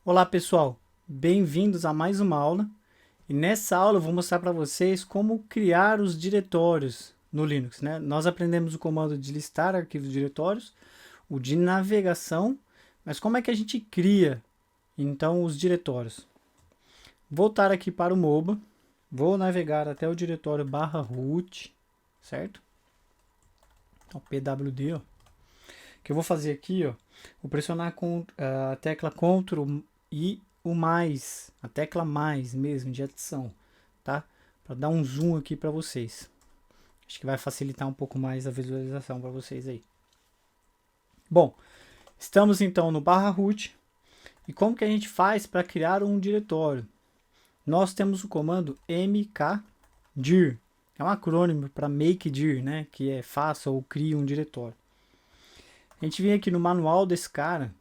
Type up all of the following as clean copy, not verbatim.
Olá pessoal, bem-vindos a mais uma aula. E nessa aula eu vou mostrar para vocês como criar os diretórios no Linux, né? Nós aprendemos o comando de listar arquivos diretórios, o de navegação, mas como é que a gente cria então os diretórios? Voltar aqui para o MOBA, vou navegar até o diretório /root, certo? Então pwd, ó. O que eu vou fazer aqui, ó, vou pressionar com a tecla Ctrl e o mais, a tecla mais mesmo de adição, tá? Para dar um zoom aqui para vocês. Acho que vai facilitar um pouco mais a visualização para vocês aí. Bom, estamos então no /root. E como que a gente faz para criar um diretório? Nós temos o comando mkdir. É um acrônimo para makedir, né? Que é faça ou crie um diretório. A gente vem aqui no manual desse cara.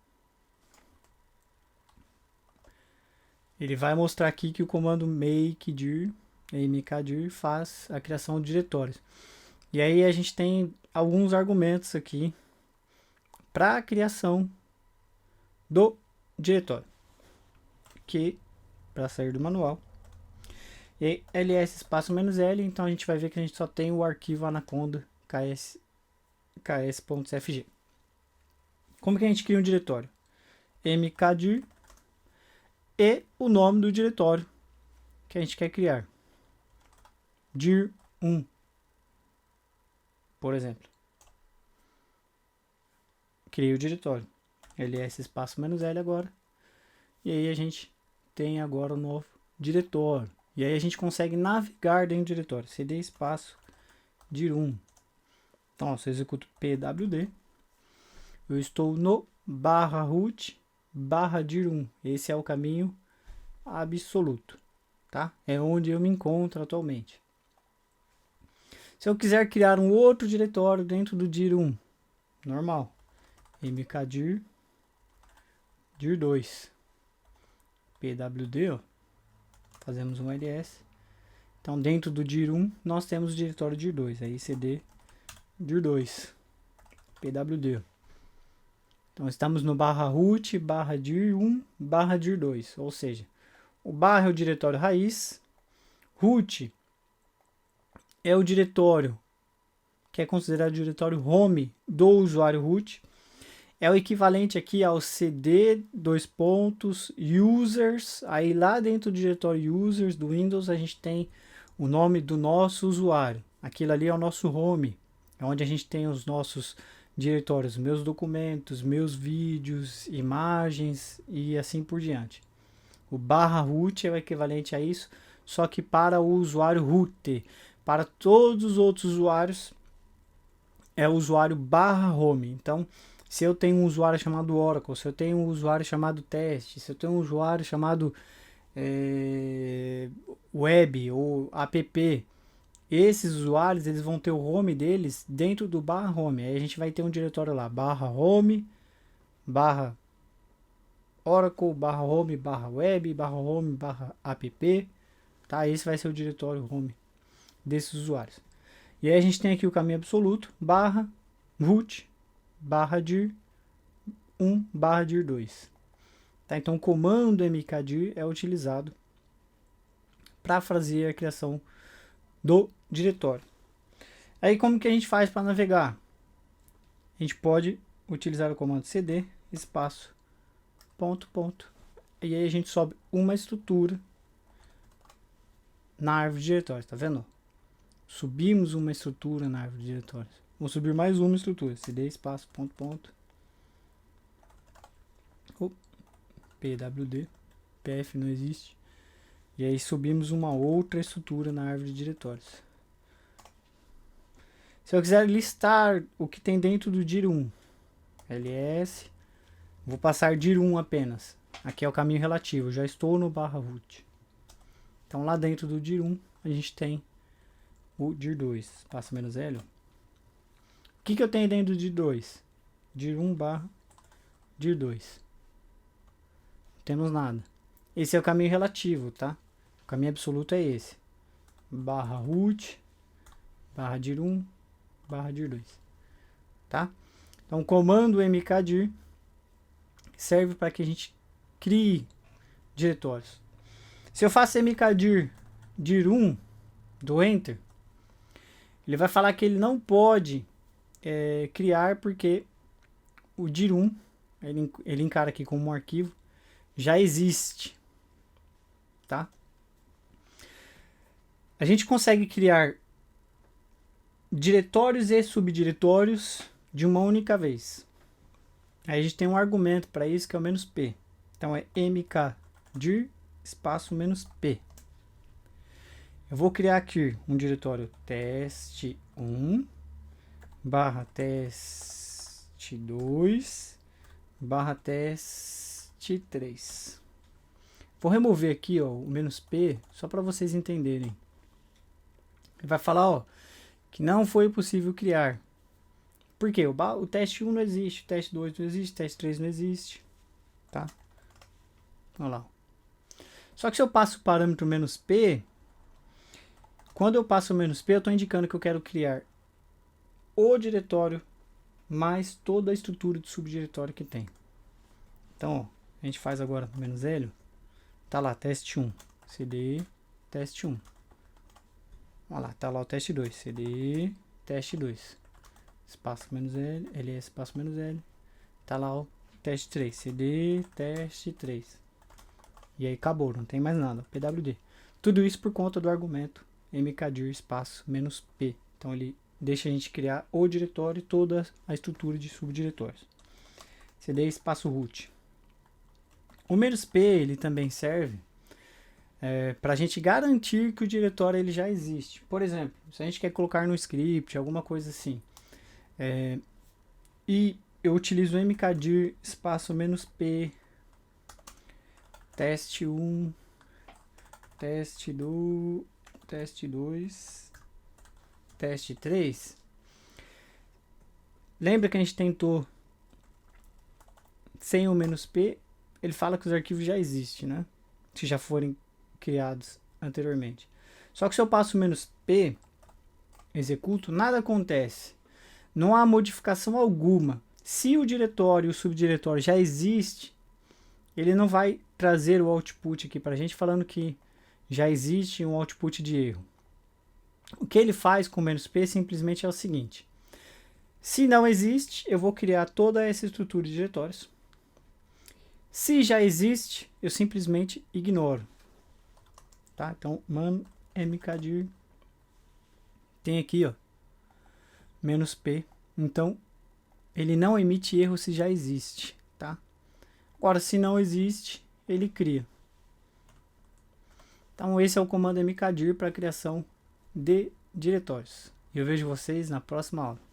Ele vai mostrar aqui que o comando makedir, mkdir, faz a criação de diretórios. E aí a gente tem alguns argumentos aqui para a criação do diretório. Que, para sair do manual, e ls espaço "-l", então a gente vai ver que a gente só tem o arquivo anaconda ks.cfg. Como que a gente cria um diretório? mkdir e o nome do diretório que a gente quer criar. dir1, por exemplo. Criei o diretório. ls espaço "-l agora. E aí a gente tem agora o novo diretório. E aí a gente consegue navegar dentro do diretório. cd espaço dir1. Então, se eu executo pwd, eu estou no /root /dir1. Esse é o caminho absoluto, tá? É onde eu me encontro atualmente. Se eu quiser criar um outro diretório dentro do dir1, normal, mkdir dir2, pwd, ó, fazemos um ls. Então, dentro do dir1, nós temos o diretório dir2, aí cd dir2, pwd. Então, estamos no /root /dir1 /dir2, ou seja, o barra é o diretório raiz, root é o diretório que é considerado o diretório home do usuário root, é o equivalente aqui ao cd users, aí lá dentro do diretório users do Windows a gente tem o nome do nosso usuário, aquilo ali é o nosso home, é onde a gente tem os nossos diretórios, meus documentos, meus vídeos, imagens e assim por diante. O /root é o equivalente a isso, só que para o usuário root. Para todos os outros usuários é o usuário /home. Então, se eu tenho um usuário chamado Oracle, se eu tenho um usuário chamado teste, se eu tenho um usuário chamado web ou app, esses usuários eles vão ter o home deles dentro do /home. Aí a gente vai ter um diretório lá, /home, Oracle, /home, /web, /home, /app, tá? Esse vai ser o diretório home desses usuários. E aí a gente tem aqui o caminho absoluto, /root, /dir1, /dir2. Tá? Então o comando mkdir é utilizado para fazer a criação do diretório. Aí como que a gente faz para navegar? A gente pode utilizar o comando cd espaço ponto. E aí a gente sobe uma estrutura na árvore de diretórios, tá vendo? Subimos uma estrutura na árvore de diretórios. Vou subir mais uma estrutura, cd espaço ponto. pwd, pf não existe. E aí subimos uma outra estrutura na árvore de diretórios. Se eu quiser listar o que tem dentro do dir1, ls, vou passar dir1 apenas. Aqui é o caminho relativo, já estou no /root. Então lá dentro do dir1 a gente tem o dir2, espaço "-l. O que eu tenho dentro do dir2? dir1 dir2. Não temos nada. Esse é o caminho relativo, tá? O caminho absoluto é esse. /root, /dir1, /dir2. Tá? Então o comando mkdir serve para que a gente crie diretórios. Se eu faço mkdir dir1 do enter, ele vai falar que ele não pode criar porque o dir1, ele encara aqui como um arquivo, já existe, tá? A gente consegue criar diretórios e subdiretórios de uma única vez. Aí a gente tem um argumento para isso que é o "-p". Então é mkdir espaço "-p". Eu vou criar aqui um diretório teste1 barra teste2 barra teste3. Vou remover aqui, ó, o "-p só para vocês entenderem. Ele vai falar, ó, que não foi possível criar. Por quê? O teste 1 não existe, o teste 2 não existe, o teste 3 não existe. Tá? Olha lá. Só que se eu passo o parâmetro "-p, quando eu passo o "-p, eu estou indicando que eu quero criar o diretório mais toda a estrutura de subdiretório que tem. Então, ó, a gente faz agora "-l, tá lá, teste 1, cd, teste 1. Olha lá, tá lá o teste 2, cd, teste 2. Espaço "-l, ls espaço "-l. Tá lá o teste 3, cd, teste 3. E aí acabou, não tem mais nada, pwd. Tudo isso por conta do argumento mkdir espaço "-p. Então ele deixa a gente criar o diretório e toda a estrutura de subdiretórios. cd espaço root. O "-p ele também serve para a gente garantir que o diretório ele já existe. Por exemplo, se a gente quer colocar no script, alguma coisa assim, e eu utilizo mkdir espaço "-p, teste 1, teste 2, teste 3. Lembra que a gente tentou sem o "-p, ele fala que os arquivos já existem, né? Se já forem criados anteriormente. Só que se eu passo o "-p, executo, nada acontece. Não há modificação alguma. Se o diretório e o subdiretório já existe, ele não vai trazer o output aqui para a gente falando que já existe um output de erro. O que ele faz com o "-p simplesmente é o seguinte. Se não existe, eu vou criar toda essa estrutura de diretórios. Se já existe, eu simplesmente ignoro. Tá? Então, man mkdir tem aqui, ó, "-p. Então, ele não emite erro se já existe, tá? Agora, se não existe, ele cria. Então, esse é o comando mkdir para a criação de diretórios. Eu vejo vocês na próxima aula.